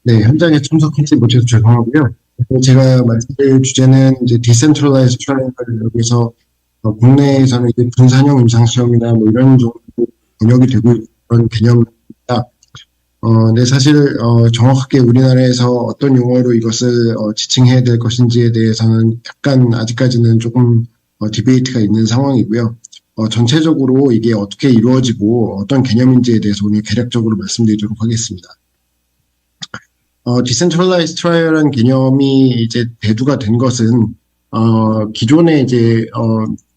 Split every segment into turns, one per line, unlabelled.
네, 현장에 참석하지 못해서 죄송하고요. 제가 말씀드릴 주제는 이제 디센트럴라이즈 트라이앵글 여기서 국내에서는 이제 분산형 임상시험이나 뭐 이런 정도 번역이 되고 있는 그런 개념입니다. 근데 사실 정확하게 우리나라에서 어떤 용어로 이것을 지칭해야 될 것인지에 대해서는 약간 아직까지는 조금 디베이트가 있는 상황이고요. 전체적으로 이게 어떻게 이루어지고 어떤 개념인지에 대해서 오늘 개략적으로 말씀드리도록 하겠습니다. 디센트럴라이즈 트라이얼이라는 개념이 이제 대두가 된 것은 기존에 이제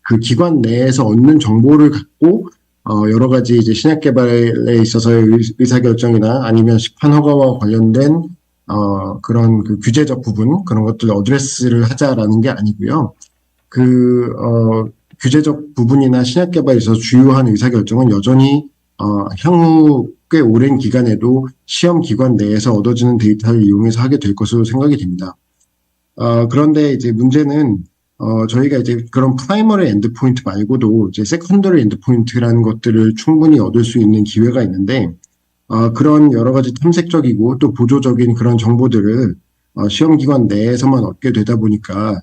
그 기관 내에서 얻는 정보를 갖고 여러 가지 이제 신약 개발에 있어서의 의사결정이나 아니면 시판 허가와 관련된 그런 그 규제적 부분 그런 것들을 어드레스를 하자라는 게 아니고요. 규제적 부분이나 신약 개발에 있어서 주요한 의사결정은 여전히 향후 꽤 오랜 기간에도 시험 기관 내에서 얻어지는 데이터를 이용해서 하게 될 것으로 생각이 됩니다. 그런데 이제 문제는 저희가 이제 그런 프라이머리 엔드포인트 말고도 이제 세컨더리 엔드포인트라는 것들을 충분히 얻을 수 있는 기회가 있는데 그런 여러 가지 탐색적이고 또 보조적인 그런 정보들을 시험 기관 내에서만 얻게 되다 보니까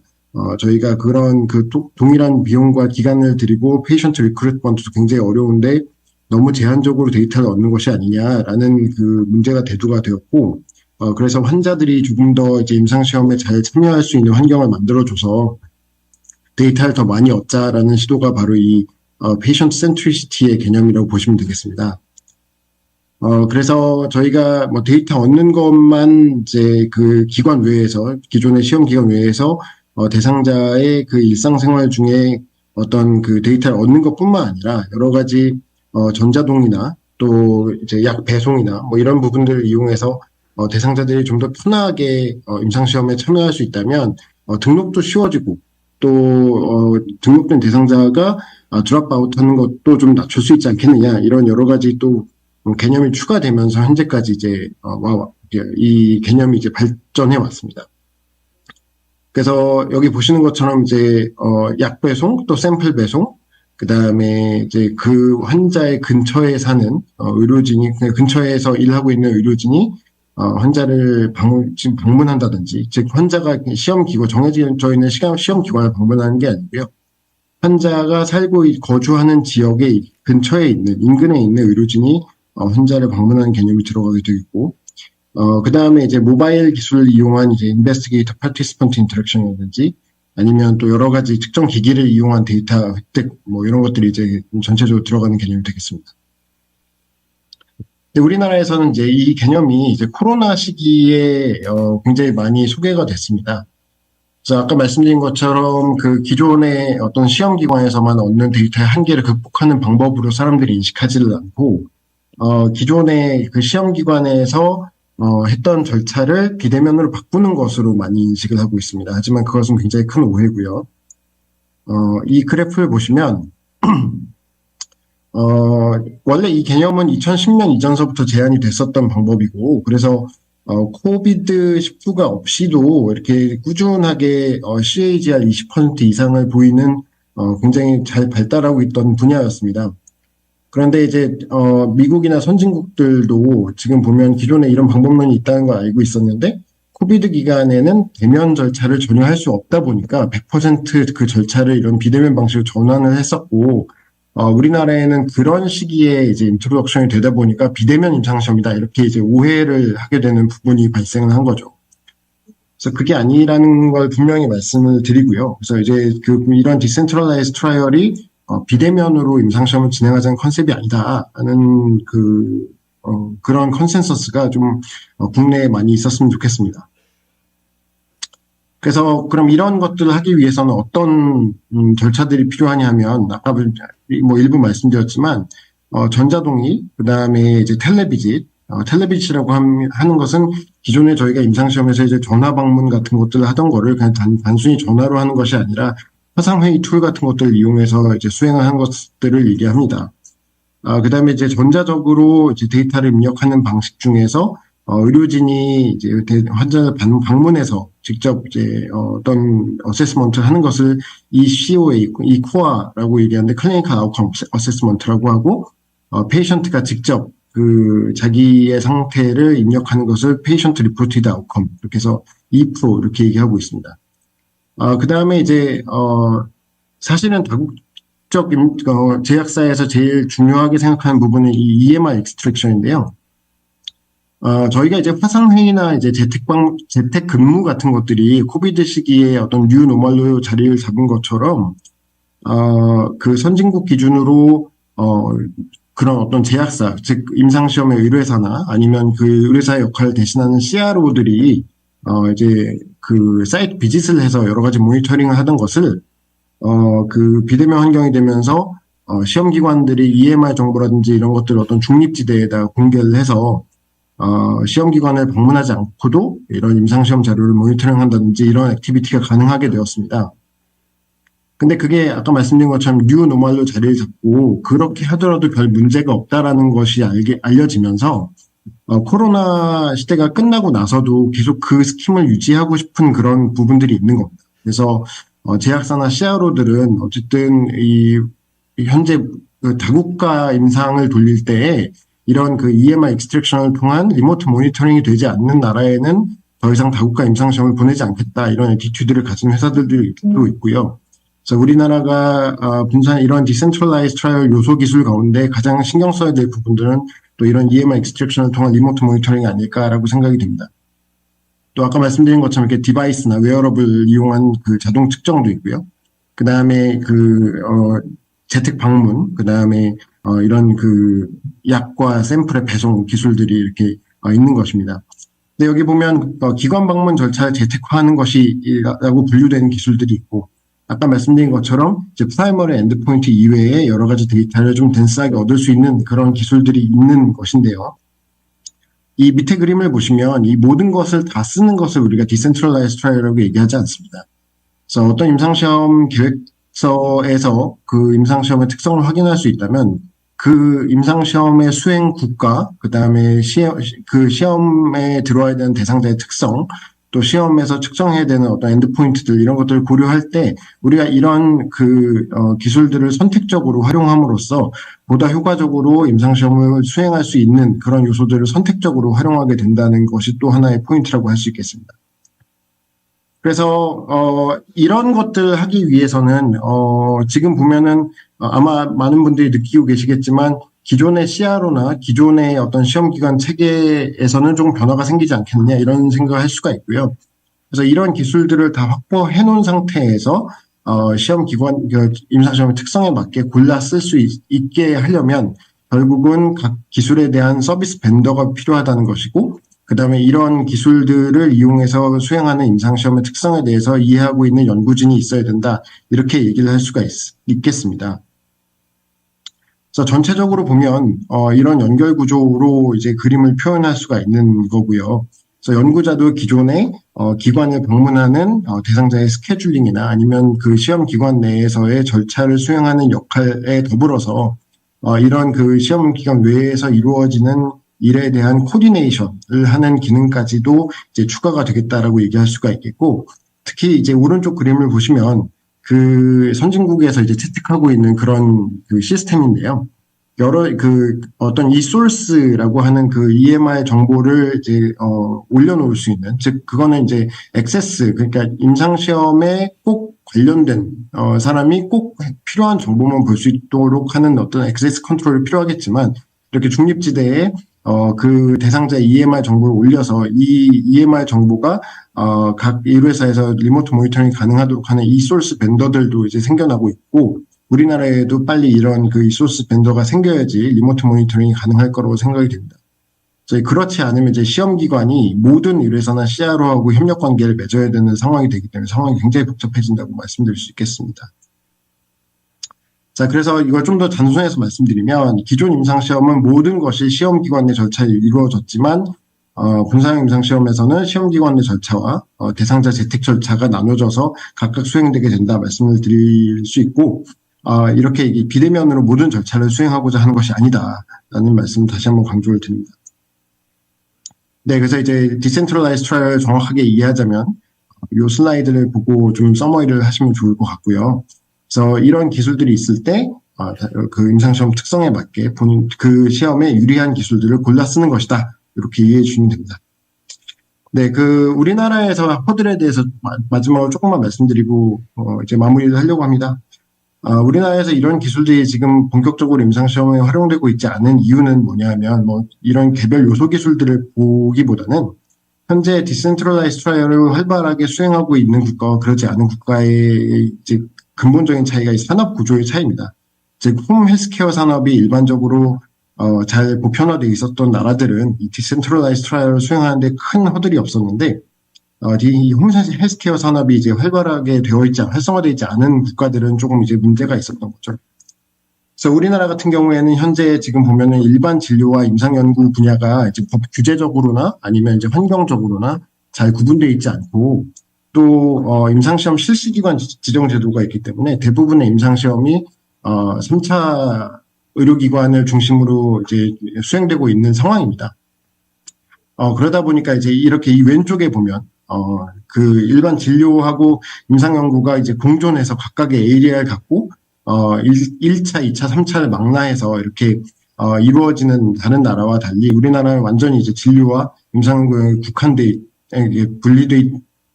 저희가 그런 그 동일한 비용과 기간을 들이고 페이션트 리크루트먼트도 굉장히 어려운데 너무 제한적으로 데이터를 얻는 것이 아니냐라는 그 문제가 대두가 되었고, 그래서 환자들이 조금 더 이제 임상시험에 잘 참여할 수 있는 환경을 만들어줘서 데이터를 더 많이 얻자라는 시도가 바로 이 페이션트 센트리시티의 개념이라고 보시면 되겠습니다. 그래서 저희가 뭐 데이터 얻는 것만 이제 그 기관 외에서, 기존의 시험 기관 외에서 대상자의 그 일상생활 중에 어떤 그 데이터를 얻는 것뿐만 아니라 여러 가지 전자동이나 또 이제 약 배송이나 뭐 이런 부분들을 이용해서 대상자들이 좀 더 편하게 임상시험에 참여할 수 있다면 등록도 쉬워지고 또 등록된 대상자가 드랍아웃하는 것도 좀 낮출 수 있지 않겠느냐 이런 여러 가지 또 개념이 추가되면서 현재까지 이제 이 개념이 이제 발전해 왔습니다. 그래서 여기 보시는 것처럼 이제 약 배송 또 샘플 배송 그 다음에 이제 그 환자의 근처에 사는 의료진이 근처에서 일하고 있는 의료진이 환자를 방문한다든지 즉 환자가 시험 기관 정해져 있는 시험 기관을 방문하는 게 아니고요. 환자가 거주하는 지역의 근처에 있는 인근에 있는 의료진이 환자를 방문하는 개념이 들어가게 되어 있고 그 다음에 이제 모바일 기술을 이용한 이제 인베스티게이터 파티시펀트 인터랙션이라든지 아니면 또 여러 가지 특정 기기를 이용한 데이터 획득, 뭐 이런 것들이 이제 전체적으로 들어가는 개념이 되겠습니다. 근데 우리나라에서는 이제 이 개념이 이제 코로나 시기에 굉장히 많이 소개가 됐습니다. 그래서 아까 말씀드린 것처럼 그 기존의 어떤 시험기관에서만 얻는 데이터의 한계를 극복하는 방법으로 사람들이 인식하지를 않고, 기존의 그 시험기관에서 했던 절차를 비대면으로 바꾸는 것으로 많이 인식을 하고 있습니다. 하지만 그것은 굉장히 큰 오해고요. 이 그래프를 보시면 원래 이 개념은 2010년 이전서부터 제안이 됐었던 방법이고 그래서 코비드19가 없이도 이렇게 꾸준하게 CAGR 20% 이상을 보이는 굉장히 잘 발달하고 있던 분야였습니다. 그런데 이제 미국이나 선진국들도 지금 보면 기존에 이런 방법론이 있다는 걸 알고 있었는데 코비드 기간에는 대면 절차를 전혀 할 수 없다 보니까 100% 그 절차를 이런 비대면 방식으로 전환을 했었고 우리나라에는 그런 시기에 이제 인트로덕션이 되다 보니까 비대면 임상시험이다 이렇게 이제 오해를 하게 되는 부분이 발생을 한 거죠. 그래서 그게 아니라는 걸 분명히 말씀을 드리고요. 그래서 이제 이런 디센트럴라이즈 트라이얼이 비대면으로 임상시험을 진행하자는 컨셉이 아니다라는 그런 컨센서스가 좀 국내에 많이 있었으면 좋겠습니다. 그래서 그럼 이런 것들을 하기 위해서는 어떤 절차들이 필요하냐 하면 아까 뭐 일부 말씀드렸지만 전자동의 그 다음에 이제 텔레비짓이라고 하는 것은 기존에 저희가 임상시험에서 이제 전화 방문 같은 것들을 하던 거를 그냥 단순히 전화로 하는 것이 아니라 화상회의 툴 같은 것들을 이용해서 이제 수행을 한 것들을 얘기합니다. 그 다음에 이제 전자적으로 이제 데이터를 입력하는 방식 중에서 의료진이 이제 환자를 방문해서 직접 이제 어떤 어세스먼트를 하는 것을 ECOA, ECOA라고 얘기하는데 클리니컬 아웃컴 어세스먼트라고 하고 페이션트가 직접 그 자기의 상태를 입력하는 것을 patient reported outcome 이렇게 해서 2% 이렇게 얘기하고 있습니다. 그 다음에 이제 사실은 다국적 제약사에서 제일 중요하게 생각하는 부분은 이 EMR extraction인데요. 저희가 이제 화상회의나 이제 재택 근무 같은 것들이 코비드 시기에 어떤 뉴 노멀로 자리를 잡은 것처럼, 그 선진국 기준으로, 그런 어떤 제약사, 즉, 임상시험의 의뢰사나 아니면 그 의뢰사의 역할을 대신하는 CRO들이, 이제 그 사이트 비짓을 해서 여러 가지 모니터링을 하던 것을, 그 비대면 환경이 되면서, 시험기관들이 EMR 정보라든지 이런 것들을 어떤 중립지대에다 공개를 해서, 시험기관을 방문하지 않고도 이런 임상시험 자료를 모니터링 한다든지 이런 액티비티가 가능하게 되었습니다. 근데 그게 아까 말씀드린 것처럼 뉴 노멀로 자리를 잡고 그렇게 하더라도 별 문제가 없다라는 것이 알려지면서 코로나 시대가 끝나고 나서도 계속 그 스킴을 유지하고 싶은 그런 부분들이 있는 겁니다. 그래서 제약사나 CRO들은 어쨌든 이 현재 그 다국가 임상을 돌릴 때에 이런 그 EMR 익스트랙션을 통한 리모트 모니터링이 되지 않는 나라에는 더 이상 다국가 임상시험을 보내지 않겠다 이런 애티튜드를 가진 회사들도 있고요. 그래서 우리나라가 분산 이런 디센트럴라이즈 트라이얼 요소 기술 가운데 가장 신경 써야 될 부분들은 또 이런 EMR 익스트랙션을 통한 리모트 모니터링이 아닐까라고 생각이 됩니다. 또 아까 말씀드린 것처럼 이렇게 디바이스나 웨어러블 이용한 그 자동 측정도 있고요. 그 다음에 재택 방문, 그 다음에 이런 그 약과 샘플의 배송 기술들이 이렇게 있는 것입니다. 근데 여기 보면 기관 방문 절차를 재택화하는 것이라고 분류되는 기술들이 있고, 아까 말씀드린 것처럼 이제 프라이머리 엔드포인트 이외에 여러 가지 데이터를 좀 덴스하게 얻을 수 있는 그런 기술들이 있는 것인데요. 이 밑에 그림을 보시면 이 모든 것을 다 쓰는 것을 우리가 디센트럴라이즈 트라이얼이라고 얘기하지 않습니다. 그래서 어떤 임상시험 계획서에서 그 임상시험의 특성을 확인할 수 있다면 그 임상시험의 수행 국가, 그 다음에 그 시험에 들어와야 되는 대상자의 특성, 또 시험에서 측정해야 되는 어떤 엔드포인트들 이런 것들을 고려할 때 우리가 이런 그 기술들을 선택적으로 활용함으로써 보다 효과적으로 임상시험을 수행할 수 있는 그런 요소들을 선택적으로 활용하게 된다는 것이 또 하나의 포인트라고 할 수 있겠습니다. 그래서 이런 것들을 하기 위해서는 지금 보면은 아마 많은 분들이 느끼고 계시겠지만 기존의 CRO나 기존의 어떤 시험기관 체계에서는 좀 변화가 생기지 않겠느냐 이런 생각을 할 수가 있고요. 그래서 이런 기술들을 다 확보해 놓은 상태에서 시험기관 임상시험의 특성에 맞게 골라 쓸 수 있게 하려면 결국은 각 기술에 대한 서비스 벤더가 필요하다는 것이고, 그 다음에 이런 기술들을 이용해서 수행하는 임상시험의 특성에 대해서 이해하고 있는 연구진이 있어야 된다. 이렇게 얘기를 할 수가 있겠습니다. 그래서 전체적으로 보면 이런 연결 구조로 이제 그림을 표현할 수가 있는 거고요. 그래서 연구자도 기존에 기관을 방문하는 대상자의 스케줄링이나 아니면 그 시험 기관 내에서의 절차를 수행하는 역할에 더불어서 이런 그 시험 기관 외에서 이루어지는 일에 대한 코디네이션을 하는 기능까지도 이제 추가가 되겠다라고 얘기할 수가 있겠고, 특히 이제 오른쪽 그림을 보시면 그 선진국에서 이제 채택하고 있는 그런 그 시스템인데요. 어떤 이 소스라고 하는 그 EMR 정보를 이제, 올려놓을 수 있는, 즉, 그거는 이제 액세스, 그러니까 임상시험에 꼭 관련된, 사람이 꼭 필요한 정보만 볼 수 있도록 하는 어떤 액세스 컨트롤이 필요하겠지만, 이렇게 중립지대에 그 대상자의 EMR 정보를 올려서 이 EMR 정보가 각 의뢰사에서 리모트 모니터링이 가능하도록 하는 이소스 벤더들도 이제 생겨나고 있고, 우리나라에도 빨리 이런 그 이소스 벤더가 생겨야지 리모트 모니터링이 가능할 거라고 생각이 됩니다. 그렇지 않으면 이제 시험기관이 모든 의뢰사나 CRO하고 협력 관계를 맺어야 되는 상황이 되기 때문에 상황이 굉장히 복잡해진다고 말씀드릴 수 있겠습니다. 자, 그래서 이걸 좀 더 단순해서 말씀드리면 기존 임상시험은 모든 것이 시험기관 내 절차에 이루어졌지만 분사형 임상시험에서는 시험기관 내 절차와 대상자 재택 절차가 나눠져서 각각 수행되게 된다 말씀을 드릴 수 있고, 이렇게 비대면으로 모든 절차를 수행하고자 하는 것이 아니다라는 말씀 다시 한번 강조를 드립니다. 네, 그래서 이제 디센트럴라이즈 트라이얼을 정확하게 이해하자면 이 슬라이드를 보고 좀 서머리를 하시면 좋을 것 같고요. 그래서 이런 기술들이 있을 때 그 임상시험 특성에 맞게 본인 그 시험에 유리한 기술들을 골라 쓰는 것이다. 이렇게 이해해 주시면 됩니다. 네, 그 우리나라에서 허들에 대해서 마지막으로 조금만 말씀드리고 이제 마무리를 하려고 합니다. 우리나라에서 이런 기술들이 지금 본격적으로 임상시험에 활용되고 있지 않은 이유는 뭐냐면 뭐 이런 개별 요소 기술들을 보기보다는 현재 디센트럴라이즈 트라이얼을 활발하게 수행하고 있는 국가와 그러지 않은 국가의 이제 근본적인 차이가 이 산업 구조의 차이입니다. 즉, 홈 헬스케어 산업이 일반적으로 잘 보편화되어 있었던 나라들은 이 디센트럴라이즈 트라이얼을 수행하는데 큰 허들이 없었는데 이 홈 헬스케어 산업이 이제 활발하게 활성화되어 있지 않은 국가들은 조금 이제 문제가 있었던 거죠. 그래서 우리나라 같은 경우에는 현재 지금 보면은 일반 진료와 임상연구 분야가 이제 법 규제적으로나 아니면 이제 환경적으로나 잘 구분되어 있지 않고 또 임상시험 실시기관 지정 제도가 있기 때문에 대부분의 임상시험이 3차 의료기관을 중심으로 이제 수행되고 있는 상황입니다. 그러다 보니까 이제 이렇게 이 왼쪽에 보면 그 일반 진료하고 임상연구가 이제 공존해서 각각의 에이리아를 갖고 1차, 2차, 3차를 망라해서 이렇게 이루어지는 다른 나라와 달리 우리나라는 완전히 이제 진료와 임상연구에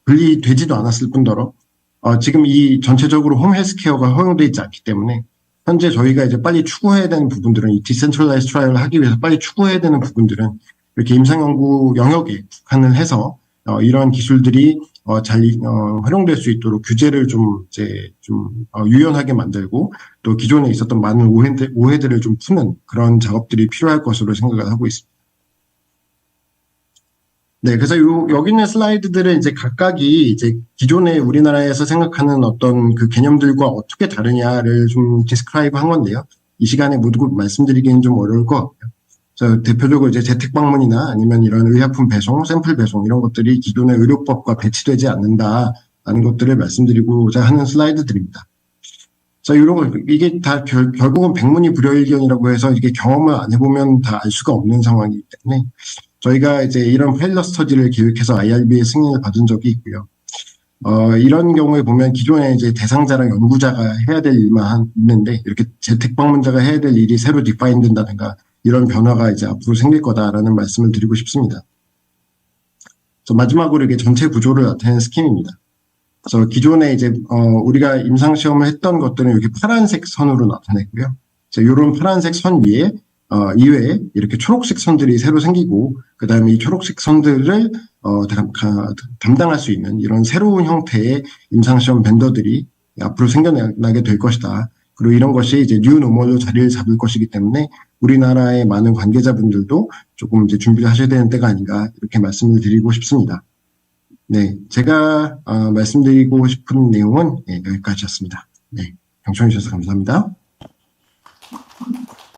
분리되지도 않았을 뿐더러 지금 이 전체적으로 홈 헬스케어가 허용되어 있지 않기 때문에 현재 저희가 이제 빨리 추구해야 되는 부분들은 이 디센트럴라이즈 트라이얼을 하기 위해서 빨리 추구해야 되는 부분들은 이렇게 임상연구 영역에 국한을 해서 이러한 기술들이 잘 활용될 수 있도록 규제를 좀 유연하게 만들고 또 기존에 있었던 많은 오해들을 좀 푸는 그런 작업들이 필요할 것으로 생각을 하고 있습니다. 네, 그래서 여기 있는 슬라이드들은 이제 각각이 이제 기존에 우리나라에서 생각하는 어떤 그 개념들과 어떻게 다르냐를 좀 디스크라이브 한 건데요. 이 시간에 모두 말씀드리기는 좀 어려울 것 같고요. 그래서 대표적으로 이제 재택 방문이나 아니면 이런 의약품 배송, 샘플 배송 이런 것들이 기존의 의료법과 배치되지 않는다라는 것들을 말씀드리고자 하는 슬라이드들입니다. 그래서 이게 다 결국은 백문이 불여일견이라고 해서 이게 경험을 안 해보면 다 알 수가 없는 상황이기 때문에 저희가 이제 이런 파일럿 스터디를 기획해서 IRB의 승인을 받은 적이 있고요. 이런 경우에 보면 기존에 이제 대상자랑 연구자가 해야 될 일만 있는데 이렇게 재택 방문자가 해야 될 일이 새로 디파인 된다든가 이런 변화가 이제 앞으로 생길 거다라는 말씀을 드리고 싶습니다. 그래서 마지막으로 이게 전체 구조를 나타내는 스킨입니다. 그래서 기존에 이제 우리가 임상시험을 했던 것들은 이렇게 파란색 선으로 나타냈고요. 이런 파란색 선 위에 이외에 이렇게 초록색 선들이 새로 생기고 그 다음에 이 초록색 선들을 담당할 수 있는 이런 새로운 형태의 임상시험 벤더들이 앞으로 생겨나게 될 것이다. 그리고 이런 것이 이제 뉴 노멀로 자리를 잡을 것이기 때문에 우리나라의 많은 관계자분들도 조금 이제 준비를 하셔야 되는 때가 아닌가 이렇게 말씀을 드리고 싶습니다. 네, 제가 말씀드리고 싶은 내용은 여기까지였습니다. 네, 경청해 주셔서 감사합니다.